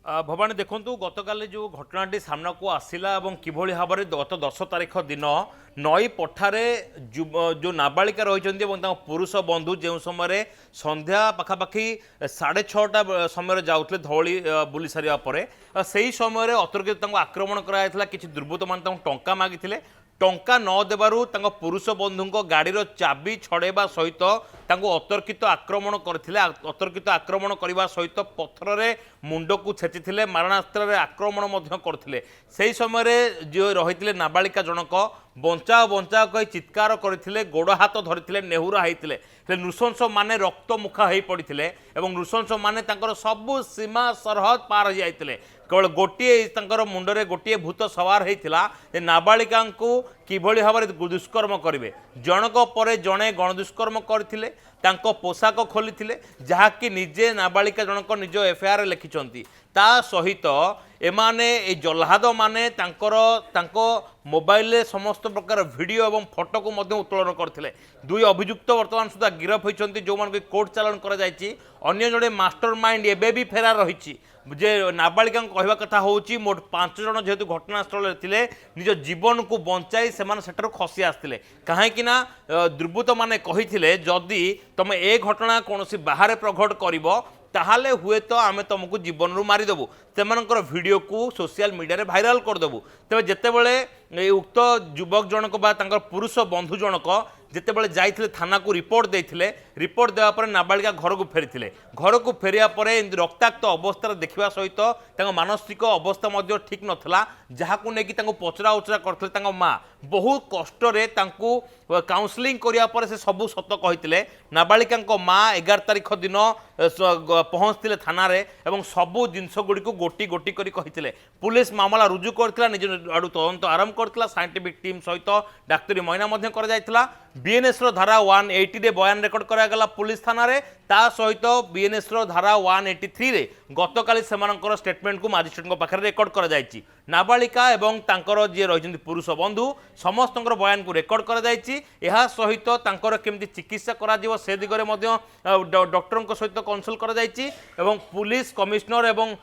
भवानी देखु गतकाली जो घटनाटी सामना को आसला और किभली भाव में गत 10 तारीख दिन नई पठारे जो नाबालिका रही पुरुष बंधु जो समय संध्या पखापाखि 6:30 समय जाऊे धौली बुली सारे से समय अतर्कित आक्रमण कराइला किसी दुर्बृत्त मान टंका मागिले टंका न देबारु पुरुष बंधु गाड़ीर चाबी छड़ेबा सहित अतर्कित आक्रमण करथिले अतर्कित आक्रमण करने सहित पत्थर मुंड को छेची मारणास्त्र आक्रमण करथिले सेही समय जो रही नाबालिका जनक बंचाओ बंचाओ कही चित्कार करथिले गोड़ हाथ धरिथिले नेहुरा होइथिले नृशंस माने रक्त मुखा हो पड़ते नृशंस माने सबु सीमा सरहद पार हो जाइथिले केवल गोटे मुंडरे गोटे भूत सवार होता नाबालिका किभली भाव में दुष्कर्म करेंगे जनक पर जड़े गणदुष्कर्म करते पोशाक खोली जहाँकि निजे नाबालिका जनक निज एफआईआर लिखिं ता सहित एमाने जल्लाद माने मोबाइल समस्त प्रकार वीडियो और फोटो को उत्तोलन करते दुई अभियुक्त वर्तमान सुधा गिरफ होती जो मान कोर्ट चालान कर अन्य जड़े मास्टर माइंड एबे भी फेरार रही जे नाबालिका कहवा कथा हूँ मोट 5 जन जेहेतु घटनास्थल थे निज जीवन को बचाई से खसी आसते कहीं दुर्बृत्त माने कही जदि तुम ए घटना कौन बाहर प्रघट कर ताहले हुए तो आमे तुमको जीवन रू मारिदेबू सेमानकर वीडियो को सोशल मीडिया रे भाइराल करदेबू तेज जितेबले उक्त युवक जनक बा पुरुष बंधु जनक जितेबले जाइथिले थाना को रिपोर्ट देइथिले रिपोर्ट देवा पर नाबालिका घर को फेरी घर को फेरिया पर रक्ताक्त अवस्था देखा सहित मानसिक अवस्था मध्य ठीक नथला जहाकू नेकी पचरा उचरा करथिले माँ बहुत कष्ट काउंसलिंग करिया पर से सबू सत कही नाबालिका माँ 11 तारीख दिन पहुँचते थाना रे एवं सबू जिनस गुड़ी को गोटी गोटी करी कही पुलिस मामला रुजु करथिला निज आडू तदंत आरंभ करथिला साइंटिफिक टीम सहित डाक्तरी माइना मध्य कर जाइथिला बीएनएस रो धारा 180 रे बयान रेकर्ड करागला पुलिस थाना रे ता सहित बीएनएस रो धारा 183 रे गतकाली सेमानकर स्टेटमेंट को मजिस्ट्रेट पाखे रेकर्ड कर जाइछि नाबालिका एवं तांकर जे रहिसंती पुरुष बंधु समस्त बयान को रेकर्ड कर जाइछि एहा सहित तांकर केमती चिकित्सा करा जिवो से दिगरे मध्य डॉक्टर सहित कनसल्ट कर जाइछि एवं पुलिस कमिश्नर एवं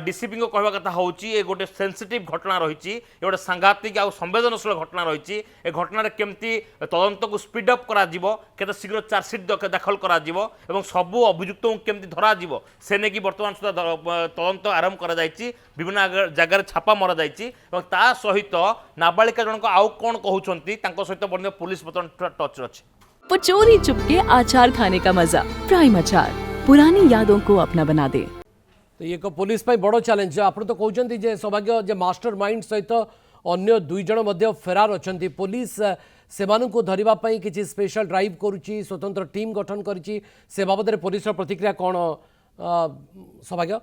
डीसीपी को कहवा कथा होउछि ए गोटे सेंसिटिव घटना रही गोटे सांघातिक आ संवेदनशील घटना रही ए घटना केमती तदंत को स्पीड अप करा जिवो केते शीघ्र चार्जशीट दाखल करा जिवो एवं सबु अभियुक्त केमती धरा जिवो से नेकी वर्तमान सुधा तदंत आरंभ करा जाइछि विभिन्न जगह छापा मरा जाइछि एवं ता सहित नाबालिका जनक आउ कोन कहउछंती तांको सहित बन्य पुलिस वर्तमान टच अछि पचोरी चुपके अचार खाने का मजा प्राइम अचार पुरानी यादों को अपना बना दे। तो ये पुलिस पे बड़ चैलेंज आप तो कहते जे सौभाग्य जे मास्टर माइंड सहित अन्य 2 जन मध्य फेरार अच्छा पुलिस सेमानंको धरिबा पई किछि स्पेशल ड्राइव करुची स्वतंत्र टीम गठन करिछि से बाबद प्रतिक्रिया कौन सौभाग्य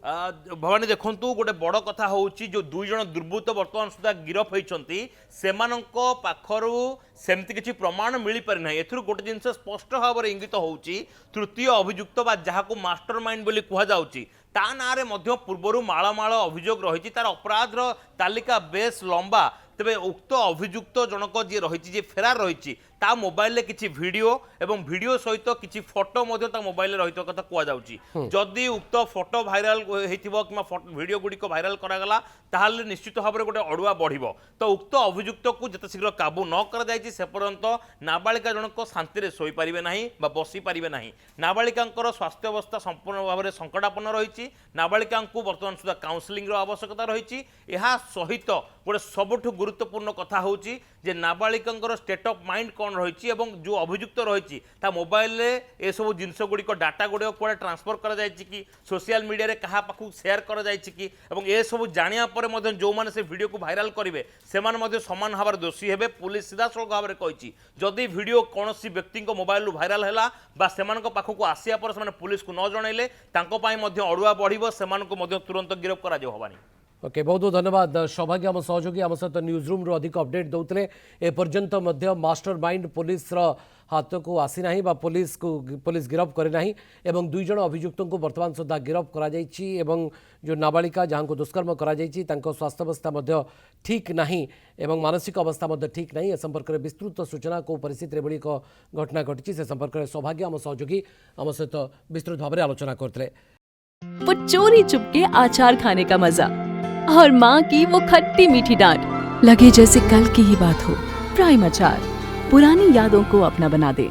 भवानी देखु गोटे बड़ कथा हूँ जो 2 जन दुर्बृत्त वर्तमान सुधा गिरफ होती पाखर सेमती किसी प्रमाण मिल पारि ना एथुर गोटे जिनस स्पष्ट भाव में इंगित होउची तृतीय अभियुक्त बा जहाकू मास्टर माइंड बोली कहुची ता ना पूर्वर माळमाळ अभियोग रही तार अपराधर तालिका बेस लंबा तेरे उक्त अभियुक्त जनक जी रही फेरार रही ता मोबाइल किसी वीडियो एवं वीडियो सहित किसी फोटो मोबाइल रही कथा कहुच्छी जदि उक्त फोटो भाइराल कि वीडियो गुड़िक भाइराल करागला ताहले निश्चित भाव में गोटे अड़ुआ बढ़ तो उक्त अभियुक्त को जिते शीघ्र काबू न कर से पर्यंत नाबालिका जनक शांति शोई पारे ना बसी पारे ना नाबालिका स्वास्थ्य अवस्था संपूर्ण भाव में संकटापन्न रही नाबालिका वर्तमान सुधा काउंसलिंग आवश्यकता रही सहित गोटे सबुठ गुरुत्वपूर्ण कथा हूँ जे नाबालिका स्टेट ऑफ माइंड कौन रही जो अभियुक्त रही मोबाइल ए सब जिनस गुड़िक डाटा गुड़िक कौन ट्रांसफर कर कि सोशल मीडिया रे कहा पाखु शेयर कर कि ए सब जानिया पर जो माने से वीडियो को भाइराल करेंगे से समान भाव में दोषी हेबे पुलिस सीधासलख भाव में कही जदि वीडियो कौन व्यक्ति मोबाइल भाइराल है से पाखक आसिया पर से पुलिस को न जनइले अड़ुआ बढ़ से तुरंत गिरफ कर भवानी। ओके बहुत बहुत धन्यवाद सौभाग्य आम सहयोगी आम सहित न्यूज रूम अधिक अपडेट दौते एपर्यंत मास्टर माइंड पुलिस हाथ को आसी ना पुलिस गिरफ करे एवं 2 जन अभियुक्त को वर्तमान सुधा गिरफ करा एवं जो नाबालिका जहाँ को दुष्कर्म करा स्वास्थ्य अवस्था ठीक नहीं एवं मानसिक अवस्था ठीक नहीं ए संपर्क में विस्तृत सूचना को परिस्थिति में एक घटना घटी से संपर्क में सौभाग्य आम सहयोगी आम सहित विस्तृत भाव में आलोचना करते। वो चोरी चुपके अचार खाने का मजा और माँ की वो खट्टी मीठी डांट। लगे जैसे कल की ही बात हो। प्राइम अचार पुरानी यादों को अपना बना दे।